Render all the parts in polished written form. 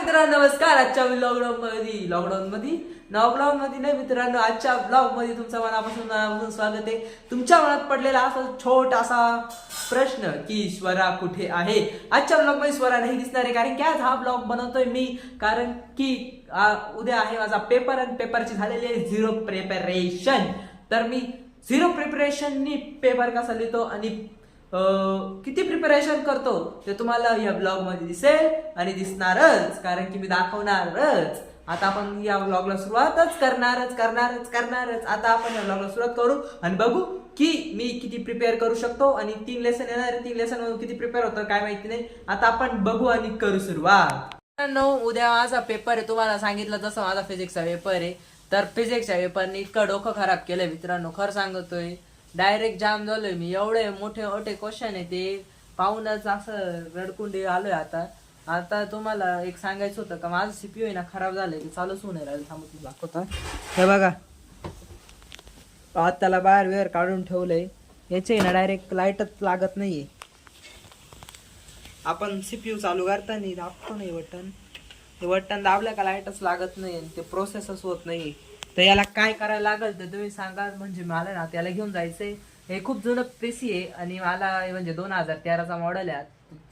मित्रांनो नमस्कार. आजच्या लॉकडाऊन मध्ये नाही मित्रांनो, आजच्या ब्लॉग मध्ये तुमचं मनापासून स्वागत आहे. तुमच्या मनात पडलेला असा छोटासा प्रश्न की स्वरा कुठे आहे. आजच्या ब्लॉग मध्ये स्वरा नाही दिसणार आहे, कारण की आज हा ब्लॉग बनवतोय मी, कारण की उद्या आहे माझा पेपर आणि पेपरची झालेली आहे 0 प्रिपरेशन. तर मी 0 प्रिपरेशननी पेपर कसा लिहितो आणि किती प्रिपरेशन करतो ते तुम्हाला या ब्लॉग मध्ये दिसेल आणि दिसणारच, कारण की मी दाखवणारच. आता आपण या ब्लॉगला सुरुवातच करणारच. आता आपण या ब्लॉगला सुरुवात करू आणि बघू की मी किती प्रिपेअर करू शकतो. आणि 3 लेसन येणार आहे, 3 लेसन मधून किती प्रिपेअर होतं काय माहिती नाही. आता आपण बघू आणि करू सुरुवात. उद्या माझा पेपर आहे, तुम्हाला सांगितलं तसं माझा फिजिक्सचा पेपर आहे. तर फिजिक्सच्या पेपरने इतकं डोकं खराब केलंय मित्रांनो, खरं सांगतोय. डायरेक्ट जाम झालोय मी. एवढे मोठे क्वेश्चन आहे ते पाहूनच असं रडकुंडी आलोय. आता तुम्हाला एक सांगायचं होतं का, माझं सीपीयू आहे ना खराब झालंय, ते चालूच होऊन राहिलं. थांबून दाखवता. हे बघा, आज त्याला बाहेर काढून ठेवलंय. याचे ना डायरेक्ट लाईटच लागत नाहीये. आपण सीपीयू चालू करताना दाबतो नाही बटन, हे बटन दाबलं का लाईटच लागत नाही आणि ते प्रोसेसच होत नाही. तर याला काय करायला लागेल तर तुम्ही सांगा. म्हणजे मला ना त्याला घेऊन जायचंय. हे खूप जुनं पीसी आहे आणि मला म्हणजे 2013चा मॉडेल आहे,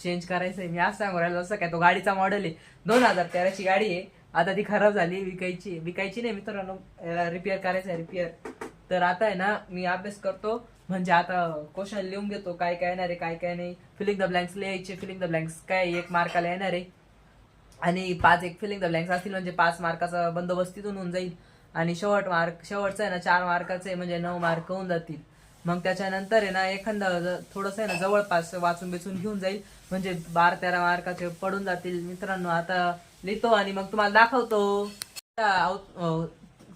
चेंज करायचंय. मी आज सांगू राहिलो असं काय, तो गाडीचा मॉडेल आहे, 2013ची गाडी आहे. आता ती खराब झाली, विकायची नाही मित्रांनो, रिपेअर करायचं रिपेअर. तर आता आहे ना मी अभ्यास करतो, म्हणजे आता क्वेश्चन लिहून घेतो काय काय येणार आहे काय नाही. फिलिंग द ब्लँक्स लिहायचे. फिलिंग द ब्लँक्स काय 1 मार्काला येणार आहे आणि 5 एक फिलिंग द ब्लँक्स असतील, म्हणजे 5 मार्काचा बंदोबस्त तिथून होऊन जाईल. आणि शेवटचं आहे ना 4 मार्काचं आहे, म्हणजे 9 मार्क होऊन जातील. मग त्याच्यानंतर आहे ना एखादं थोडंसं आहे ना जवळपास वाचून बेचून घेऊन जाईल, म्हणजे 12-13 मार्काचे पडून जातील मित्रांनो. आता लिहितो आणि मग तुम्हाला दाखवतो.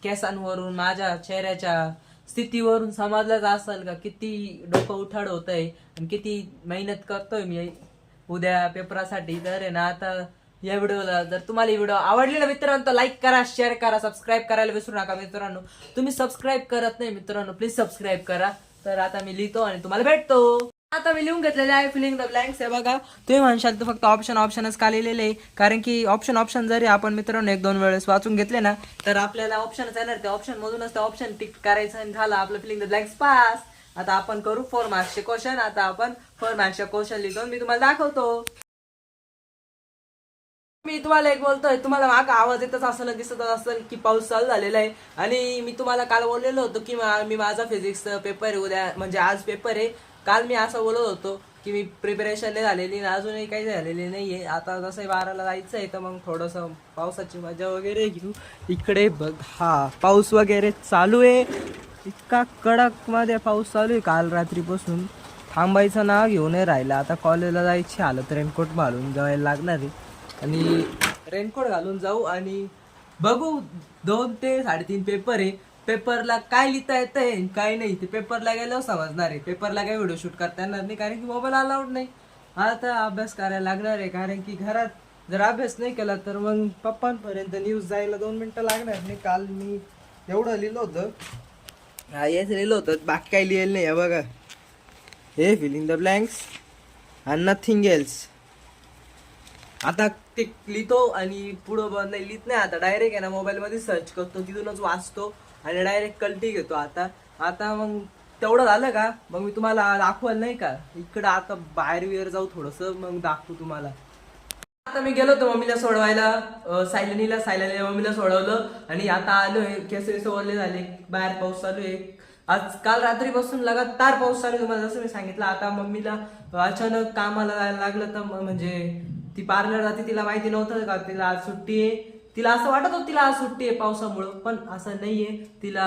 केसांवरून, माझ्या चेहऱ्याच्या स्थितीवरून समजलंच असेल का किती डोकं उठाड होतंय आणि किती मेहनत करतोय मी उद्या पेपरासाठी. तर आहे ना आता या व्हिडिओला जर तुम्हाला व्हिडिओ आवडली ना मित्रांनो, तर लाईक करा, शेअर करा, सबस्क्राईब करायला विसरू नका मित्रांनो. तुम्ही सबस्क्राईब करत नाही मित्रांनो, प्लीज सबस्क्राईब करा. तर आता मी लिहितो आणि तुम्हाला भेटतो. आता मी लिहून घेतलेले आहे फिलिंग द ब्लँक्स. हे बघा, तुम्ही म्हणशाल तर फक्त ऑप्शनच का लिहिलेले आहे, कारण की ऑप्शन जरी आपण मित्रांनो 1-2 वेळेस वाचून घेतले ना, तर आपल्याला ऑप्शनच येणार. त्या ऑप्शन मधूनच ते ऑप्शन टिक करायचं आणि झालं आपलं फिलिंग द ब्लँक्स पास. आता आपण करू 4 मार्क्सचे क्वेश्चन. आता आपण 4 मार्क्सचे क्वेश्चन लिहितो, मी तुम्हाला दाखवतो. मी तुम्हाला एक बोलतोय, तुम्हाला मागा आवाज येतच असेल, दिसत असेल की पाऊस चालू झालेला आहे. आणि मी तुम्हाला काल बोललेलो होतो की मी माझा फिजिक्सचा पेपर उद्या, म्हणजे आज पेपर आहे. काल मी असं बोलत होतो की मी प्रिपरेशन नाही झालेली, अजूनही काही झालेली नाहीये. आता जसं 12ला जायचं आहे, तर मग थोडंसं पावसाची मजा वगैरे घेऊ. इकडे बघ, हा पाऊस वगैरे चालू आहे. इतका कडक मध्ये पाऊस चालू आहे काल रात्रीपासून. थांबायचं ना घेऊन राहिला. आता कॉलेजला जायची हालत, रेनकोट घालून जायला लागणार आहे आणि रेनकोट घालून जाऊ आणि बघू. 2 ते 3.5 पेपर आहे. पेपरला काय लिहिता येतंय काय नाही ते पेपरला गेल्यावर समजणार आहे. पेपरला काय व्हिडिओ शूट करता येणार नाही, कारण की मोबाईल अलाउड नाही. आता अभ्यास करायला लागणार आहे, कारण की घरात जर अभ्यास नाही केला तर मग पप्पांपर्यंत न्यूज जायला 2 मिनिटं लागणार नाही. काल मी एवढं लिहिलं होतं, हेच लिहिलं होतं, बाकी काही लिहिलं नाही. बघा, हे filling the blanks and nothing else. आता ते लिहितो आणि पुढं नाही लिहित नाही. आता डायरेक्ट आहे ना मोबाईलमध्ये सर्च करतो, तिथूनच वाचतो आणि डायरेक्ट कल्टी घेतो. आता मग तेवढं झालं का, मग मी तुम्हाला दाखवाल नाही का इकडं. आता बाहेर जाऊ थोडंसं, मग दाखवू तुम्हाला. आता मी गेलो होतो मम्मीला सोडवायला, सायलनीला मम्मीला सोडवलं आणि आता आलोय. केस ओरले झाले, बाहेर पाऊस चालू आहे. काल रात्रीपासून लगातार पाऊस चालू आहे, तुम्हाला जसं मी सांगितलं. आता मम्मीला अचानक कामाला जायला लागलं, तर म्हणजे ती पार्लर जाते, तिला माहिती नव्हतं का तिला आज सुट्टी आहे. तिला असं वाटत होतं तिला आज सुट्टी आहे पावसामुळं, पण असं नाहीये. तिला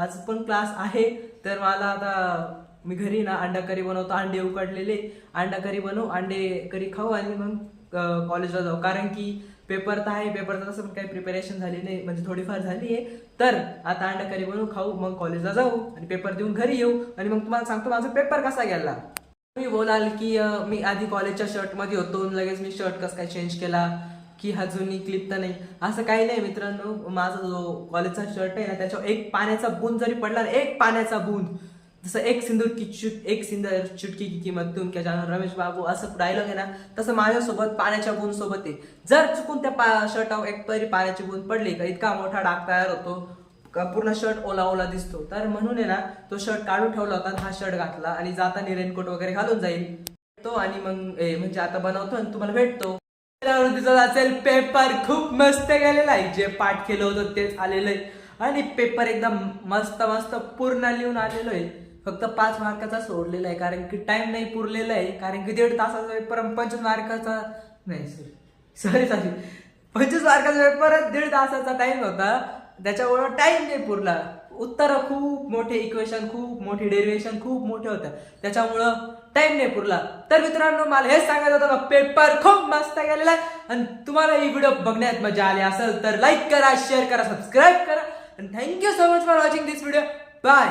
आज पण क्लास आहे. तर मला आता मी घरी ना अंडा करी बनवतो, अंडे उकडलेले अंडा करी बनवू, अंडे करी खाऊ आणि मग कॉलेजला जाऊ. कारण की पेपर तर आहे, पेपरचं तसं पण काही प्रिपरेशन झाली नाही, म्हणजे थोडीफार झाली आहे. तर आता अंडा करी बनवू, खाऊ, मग कॉलेजला जाऊ आणि पेपर देऊन घरी येऊ आणि मग तुम्हाला सांगतो माझा पेपर कसा गेला. तुम्ही बोलाल की मी आधी कॉलेजच्या शर्टमध्ये होतो, लगेच मी शर्ट कसं काय चेंज केला, की हा जुनी क्लिप तर नाही. असं काही नाही मित्रांनो. माझा जो कॉलेजचा शर्ट आहे ना, त्याच्यावर एक पाण्याचा बूंद जरी पडला ना, एक पाण्याचा बूंद जसं एक सिंदूर चुटकी की किंमत तुम क्या जानो रमेश बाबू असं डायलॉग आहे ना, तसं माझ्यासोबत पाण्याच्या बूंद सोबत आहे. जर चुकून त्या शर्टावर एक तरी पाण्याची बूंद पडली का इतका मोठा डाग तयार होतो का पूर्ण शर्ट ओला ओला दिसतो. तर म्हणून आहे ना तो शर्ट काढून ठेवला होता, हा शर्ट घातला आणि जाताना रेनकोट वगैरे घालून जाईल तो. आणि मग म्हणजे आता बनवतो आणि तुम्हाला भेटतो. दिसत असेल पेपर खूप मस्त गेलेला आहे, जे पाठ केलं होतं तेच आलेलं आहे आणि पेपर एकदम मस्त मस्त पूर्ण लिहून आलेलो आहे. फक्त 5 मार्काचा सोडलेला आहे कारण की टाइम नाही पुरलेला आहे. कारण की 1.5 तासाचा पेपर 25 मार्काचा नाही, सॉरी 25 मार्काचा पेपर 1.5 तासाचा टाइम होता, त्याच्यामुळे टाइम नाही पुरला. उत्तर खूप मोठे, इक्वेशन खूप मोठी, डेरिवेशन खूप मोठे होतं, त्याच्यामुळं टाइम नाही पुरला. तर मित्रांनो मला हेच सांगायचं होतं, पेपर खूप मस्त गेलेला आहे. आणि तुम्हाला ही व्हिडिओ बघण्यात मजा आली असेल तर लाईक करा, शेअर करा, सबस्क्राईब करा. आणि thank you so much for watching this video. Bye.